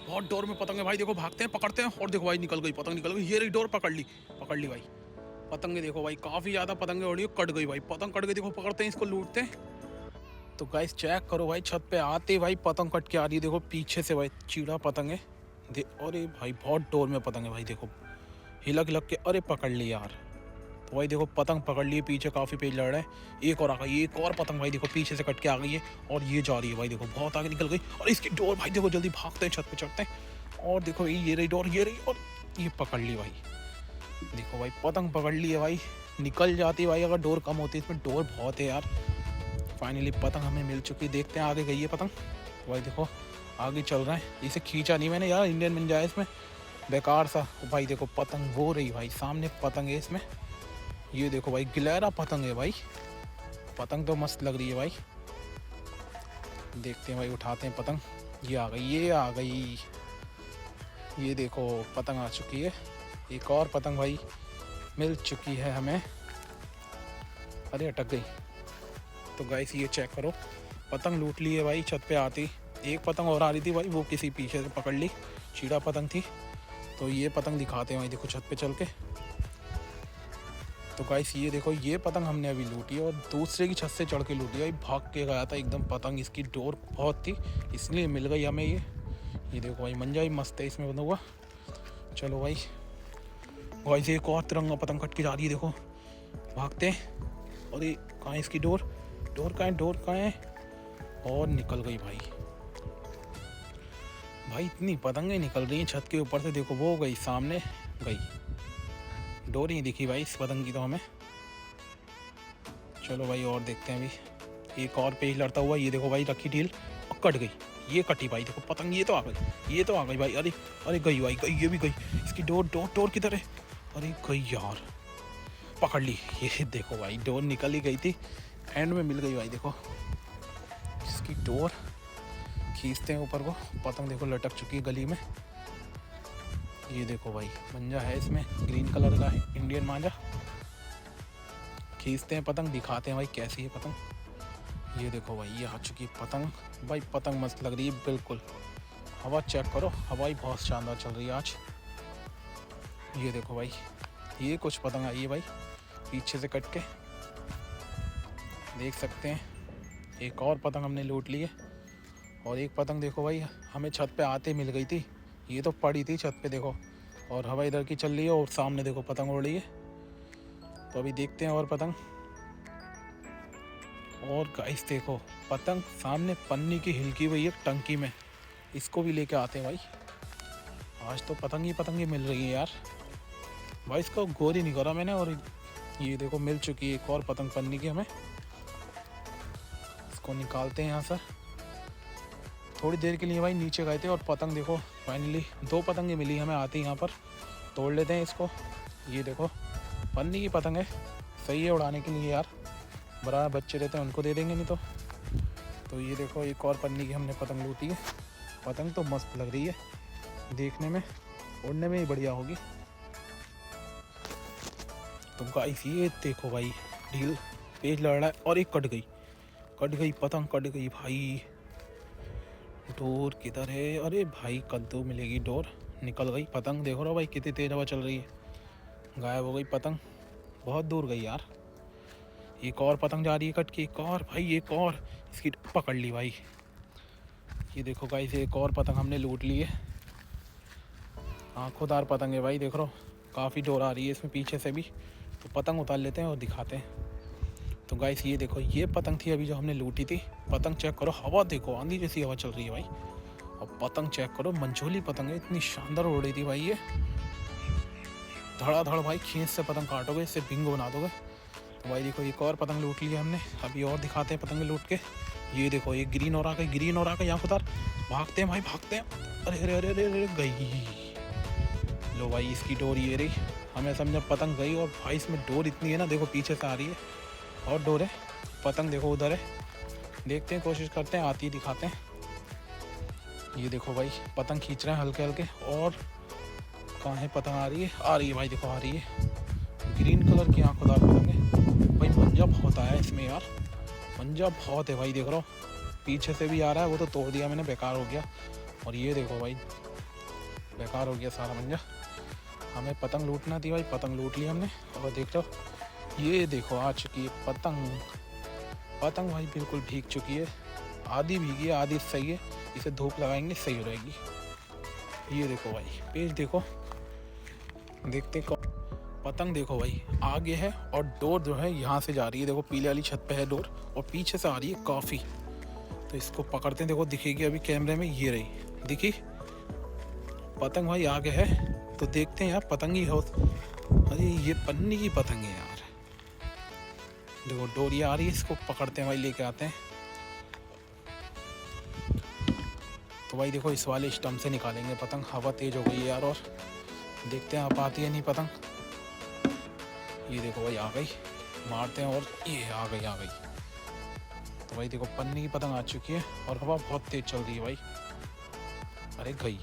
बहुत डोर में पतंग है भाई, देखो भागते हैं, पकड़ते हैं, और देखो भाई निकल गई पतंग, निकल गई। ये रही डोर, पकड़ ली भाई पतंगे। देखो भाई काफ़ी ज़्यादा पतंगे उड़ी, कट गई भाई पतंग, कट गई। देखो पकड़ते हैं इसको, लूटते हैं। तो गाइस चेक करो भाई, छत पे आते ही भाई पतंग कट के आ रही है। देखो पीछे से भाई चीड़ा पतंग है। अरे भाई बहुत डोर में पतंग है भाई, देखो हिलक हिलक के। अरे पकड़ ली यार। तो भाई देखो पतंग पकड़ लिए, पीछे काफ़ी पेज लड़ रहा है। एक और आ गई, एक और पतंग भाई, देखो पीछे से कट के आ गई है और ये जा रही है भाई, देखो बहुत आगे निकल गई। और इसकी डोर भाई देखो, जल्दी भागते हैं, छत पे चढ़ते हैं। और देखो ये रही डोर, ये रही, और ये पकड़ ली भाई। देखो भाई पतंग पकड़ ली है भाई, निकल जाती भाई अगर डोर कम होती। इसमें डोर बहुत है यार। फाइनली पतंग हमें मिल चुकी है, देखते हैं आगे गई है पतंग। तो भाई देखो आगे चल रहा है, इसे खींचा नहीं मैंने यार, इंडियन बन जाए इसमें बेकार सा। भाई देखो पतंग वो रही भाई, सामने पतंग है इसमें। ये देखो भाई गिलहरा पतंग है भाई, पतंग तो मस्त लग रही है भाई। देखते हैं भाई, उठाते हैं पतंग। ये आ गई, ये आ गई। ये देखो पतंग आ चुकी है, एक और पतंग भाई मिल चुकी है हमें। अरे अटक गई। तो गाइस ये चेक करो, पतंग लूट ली है भाई छत पे आती। एक पतंग और आ रही थी भाई, वो किसी पीछे से पकड़ ली, चीड़ा पतंग थी। तो ये पतंग दिखाते हैं भाई, देखो छत पे चल के। तो गाइस ये देखो, ये पतंग हमने अभी लूटी है और दूसरे की छत से चढ़ के लूटी भाई, भाग के गया था एकदम पतंग। इसकी डोर बहुत थी इसलिए मिल गई हमें ये देखो भाई मंजा ही मस्त है इसमें बना हुआ। चलो भाई, गाइस एक और तिरंगा पतंग कट के जा रही है, देखो भागते हैं। और ये कहाँ है इसकी डोर, डोर कहाँ है, डोर कहाँ है। और निकल गई भाई, भाई इतनी पतंगें निकल रही हैं छत के ऊपर से। देखो वो गई, सामने गई, डोर ही दिखी भाई इस पतंग की तो हमें। चलो भाई और देखते हैं अभी, एक और पेज लड़ता हुआ। ये देखो भाई रखी ढील और कट गई, ये कटी भाई। देखो पतंग ये तो आ गई, ये तो आ गई भाई। अरे अरे गई भाई, गई, ये भी गई। इसकी डोर डोर डोर किधर है। अरे गई यार, पकड़ ली। ये देखो भाई डोर निकल ही गई थी, एंड में मिल गई भाई। देखो इसकी डोर खींचते हैं ऊपर को, पतंग देखो लटक चुकी है गली में। ये देखो भाई मंजा है इसमें, ग्रीन कलर का है, इंडियन मांझा। खींचते हैं पतंग, दिखाते हैं भाई कैसी है पतंग। ये देखो भाई, ये आ चुकी है पतंग भाई, पतंग मस्त लग रही है बिल्कुल। हवा चेक करो, हवा ही बहुत शानदार चल रही है आज। ये देखो भाई, ये कुछ पतंग आई है भाई पीछे से कट के, देख सकते हैं। एक और पतंग हमने लूट ली है। और एक पतंग देखो भाई हमें छत पे आते मिल गई थी, ये तो पड़ी थी छत पे देखो। और हवा इधर की चल रही है और सामने देखो पतंग उड़ रही है। तो अभी देखते हैं और पतंग। और गाइस देखो पतंग सामने पन्नी की हिलकी हुई है टंकी में, इसको भी लेके आते हैं भाई। आज तो पतंग ही मिल रही है यार भाई, इसको गौर ही नहीं करा मैंने। और ये देखो मिल चुकी है एक और पतंग पन्नी की हमें, इसको निकालते हैं यहाँ से। थोड़ी देर के लिए भाई नीचे गए थे और पतंग देखो फाइनली 2 पतंगें मिली हमें आती यहाँ पर। तोड़ लेते हैं इसको। ये देखो पन्नी की पतंग है, सही है उड़ाने के लिए यार, बराबर बच्चे रहते हैं उनको दे देंगे नहीं तो ये देखो एक और पन्नी की हमने पतंग लूटी है। पतंग तो मस्त लग रही है देखने में, उड़ने में ही बढ़िया होगी। तो गाइस ये देखो भाई ढील पेज लड़ रहा है और एक कट गई पतंग, कट गई भाई। डोर किधर है, अरे भाई कद्दू मिलेगी डोर, निकल गई पतंग। देखो रहा भाई कितनी तेज हवा चल रही है, गायब हो गई पतंग, बहुत दूर गई यार। एक और पतंग जा रही है कट के, एक और भाई, एक और, इसकी पकड़ ली भाई। ये देखो गाइस एक और पतंग हमने लूट ली है, आंखोंदार पतंग है भाई। देख रहा काफ़ी डोर आ रही है इसमें पीछे से भी। तो पतंग उतार लेते हैं और दिखाते हैं। तो गाइस ये देखो, ये पतंग थी अभी जो हमने लूटी थी। पतंग चेक करो, हवा देखो आंधी जैसी हवा चल रही है भाई। और पतंग चेक करो, मंझोली पतंग है, इतनी शानदार उड़ रही थी भाई। ये धड़ाधड़ भाई, खींच से पतंग काटोगे, इससे बिंगो बना दोगे। तो भाई देखो एक और पतंग लूट ली है हमने, अभी और दिखाते हैं पतंग लूट के। ये देखो एक ग्रीन और आ गई, ग्रीन और आ गई, यहाँ उतार, भागते हैं भाई भागते हैं। अरे अरे अरे अरे गई। लो भाई इसकी डोर ये रही, हमें समझा पतंग गई। और भाई इसमें डोर इतनी है ना, देखो पीछे से आ रही है और डोर है। पतंग देखो उधर है, देखते हैं कोशिश करते हैं, आती दिखाते हैं। ये देखो भाई पतंग खींच रहे हैं हल्के हल्के। और कहाँ है पतंग, आ रही है भाई, देखो आ रही है, ग्रीन कलर की आंखोंदार पतंग है भाई। मंजा बहुत आया इसमें यार, मंजा बहुत है भाई। देख रहा हूँ पीछे से भी आ रहा है, वो तो तोड़ दिया मैंने, बेकार हो गया। और ये देखो भाई बेकार हो गया सारा मंजा। हमें पतंग लूटना थी भाई, पतंग लूट ली हमने। और देख लो, ये देखो आ चुकी है पतंग। पतंग भाई बिल्कुल भीग चुकी है, आधी भीगी है आधी सही है। इसे धूप लगाएंगे सही हो जाएगी। ये देखो भाई पेज देखो, देखते पतंग देखो भाई आगे है और डोर जो है यहाँ से जा रही है। देखो पीले वाली छत पे है डोर और पीछे से आ रही है काफ़ी। तो इसको पकड़ते हैं, देखो दिखेगी अभी कैमरे में, ये रही दिखी पतंग भाई आगे है। तो देखते हैं यार पतंग ही हो। अरे ये पन्नी की पतंग है यार। देखो डोरी आ रही है, इसको पकड़ते हैं भाई, लेके आते हैं। तो भाई देखो इस वाले स्टम्प से निकालेंगे पतंग। हवा तेज हो गई है यार, और देखते हैं आप आती है नहीं पतंग। ये देखो भाई आ गई, मारते हैं और ये आ गई। तो भाई देखो पन्नी की पतंग आ चुकी है और हवा बहुत तेज चल रही है भाई। अरे गई,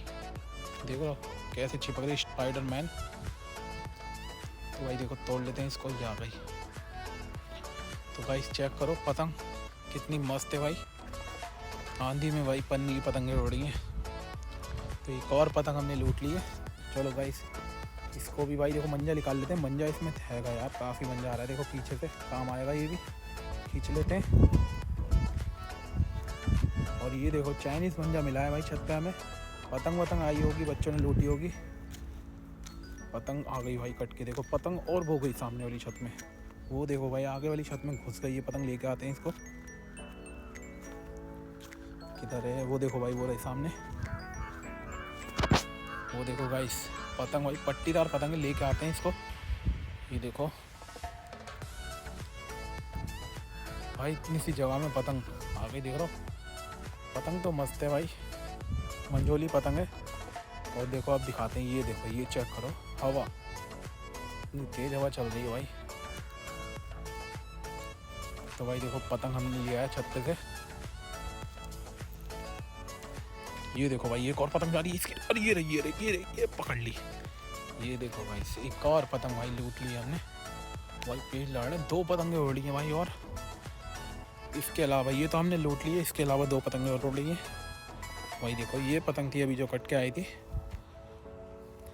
देखो कैसे चिपक रही स्पाइडरमैन। तो भाई देखो तोड़ लेते हैं इसको, ये आ गई। तो भाई चेक करो पतंग कितनी मस्त है भाई। आंधी में भाई पन्नी की पतंगें उड़ रही हैं। तो एक और पतंग हमने लूट ली है। चलो गाइस इसको भी भाई देखो मंजा निकाल लेते हैं। मंजा इसमें हैगा यार, काफ़ी मंजा आ रहा है। देखो पीछे से काम आएगा, ये भी खींच लेते हैं। और ये देखो चाइनीज़ मंजा मिला है भाई छत पे हमें। पतंग वतंग आई होगी, बच्चों ने लूटी होगी। पतंग आ गई भाई कट के, देखो पतंग और वो गई सामने वाली छत में। वो देखो भाई आगे वाली छत में घुस गई है पतंग। लेके आते हैं इसको, किधर है वो देखो भाई, वो रही सामने। वो देखो गाइस पतंग भाई पट्टीदार पतंग है, लेके आते हैं इसको। ये देखो भाई इतनी सी जगह में पतंग आ गई, देख रहा हो। पतंग तो मस्त है भाई, मंजोली पतंग है। और देखो आप दिखाते हैं, ये देखो ये चेक करो हवा, इतनी तेज हवा चल रही है भाई। तो भाई देखो पतंग हमने लिया है छत पे से। ये देखो भाई एक और पतंग जा रही है इसके, और ये रही ये पकड़ ली। ये देखो भाई एक और पतंग भाई लूट ली हमने। भाई पेज लड़ रहे, 2 पतंगे उड़ रही हैं भाई। और इसके अलावा ये तो हमने लूट ली है, इसके अलावा 2 पतंगे और उड़ रही हैं भाई। देखो ये पतंग थी अभी जो कट के आई थी,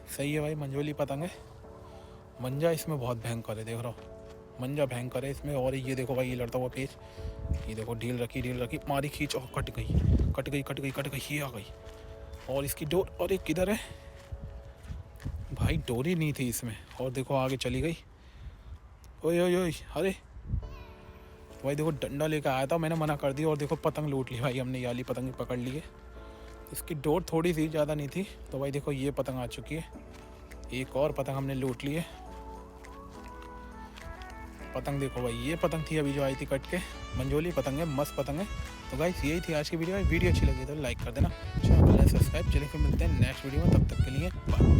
सही है भाई, मंजोली पतंग है। मंजा इसमें बहुत भयंकर है, देख रहा हो मंजा भयंकर है इसमें। और ये देखो भाई ये लड़ता हुआ पेज, ये देखो ढील रखी मारी खींच और कट गई। ये आ गई। और इसकी डोर, और एक किधर है भाई, डोर ही नहीं थी इसमें। और देखो आगे चली गई। ओए अरे भाई देखो डंडा लेकर आया था, मैंने मना कर दिया। और देखो पतंग लूट ली भाई हमने, ये वाली पतंग पकड़ ली है। इसकी डोर थोड़ी सी ज़्यादा नहीं थी। तो भाई देखो ये पतंग आ चुकी है, एक और पतंग हमने लूट ली है। पतंग देखो भाई ये पतंग थी अभी जो आई थी कट के, मंजोली पतंग है, मस्त पतंग है। तो गाइस यही थी आज की वीडियो। वीडियो अच्छी लगी तो लाइक कर देना, चैनल को सब्सक्राइब। चलिए फिर मिलते हैं नेक्स्ट वीडियो में, तब तक के लिए बाय।